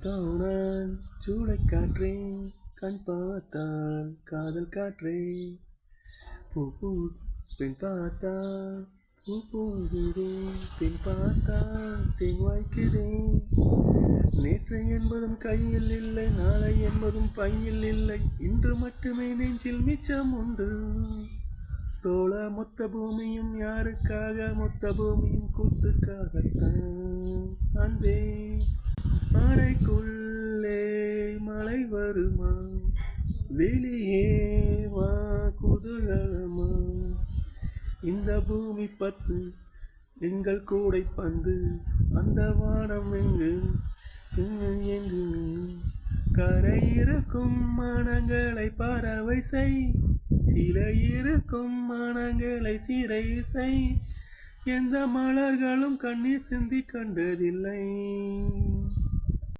பார்த்தால் சூளைக்காற்றே, கண் பார்த்தால் காதல் காற்றே, பூ பூ பெண் பார்த்தால் பூ பூகிறேன், பெண் பார்த்தால் தேன் வாய்க்கிறேன். நேற்று என்பதும் கையில் இல்லை, நாளை என்பதும் பையில் இல்லை, இன்று மட்டுமே நெஞ்சில் மிச்சம் உண்டு. தோழ மொத்த பூமியும் யாருக்காக? மொத்த பூமியும் கூத்துக்காகத்தான். அன்பே அறைக்குள்ளே மழை வருமா, வெளியே வா குதூகலமா. இந்த பூமி பத்து எங்கள் கூடை பந்து, அந்த வானம் எங்கு எங்கு கரை இருக்கும் மனங்களை பறவை செய், சிலை இருக்கும் மனங்களை சிறை செய். எந்த மலர்களும் கண்ணீர் சிந்தி கண்டதில்லை.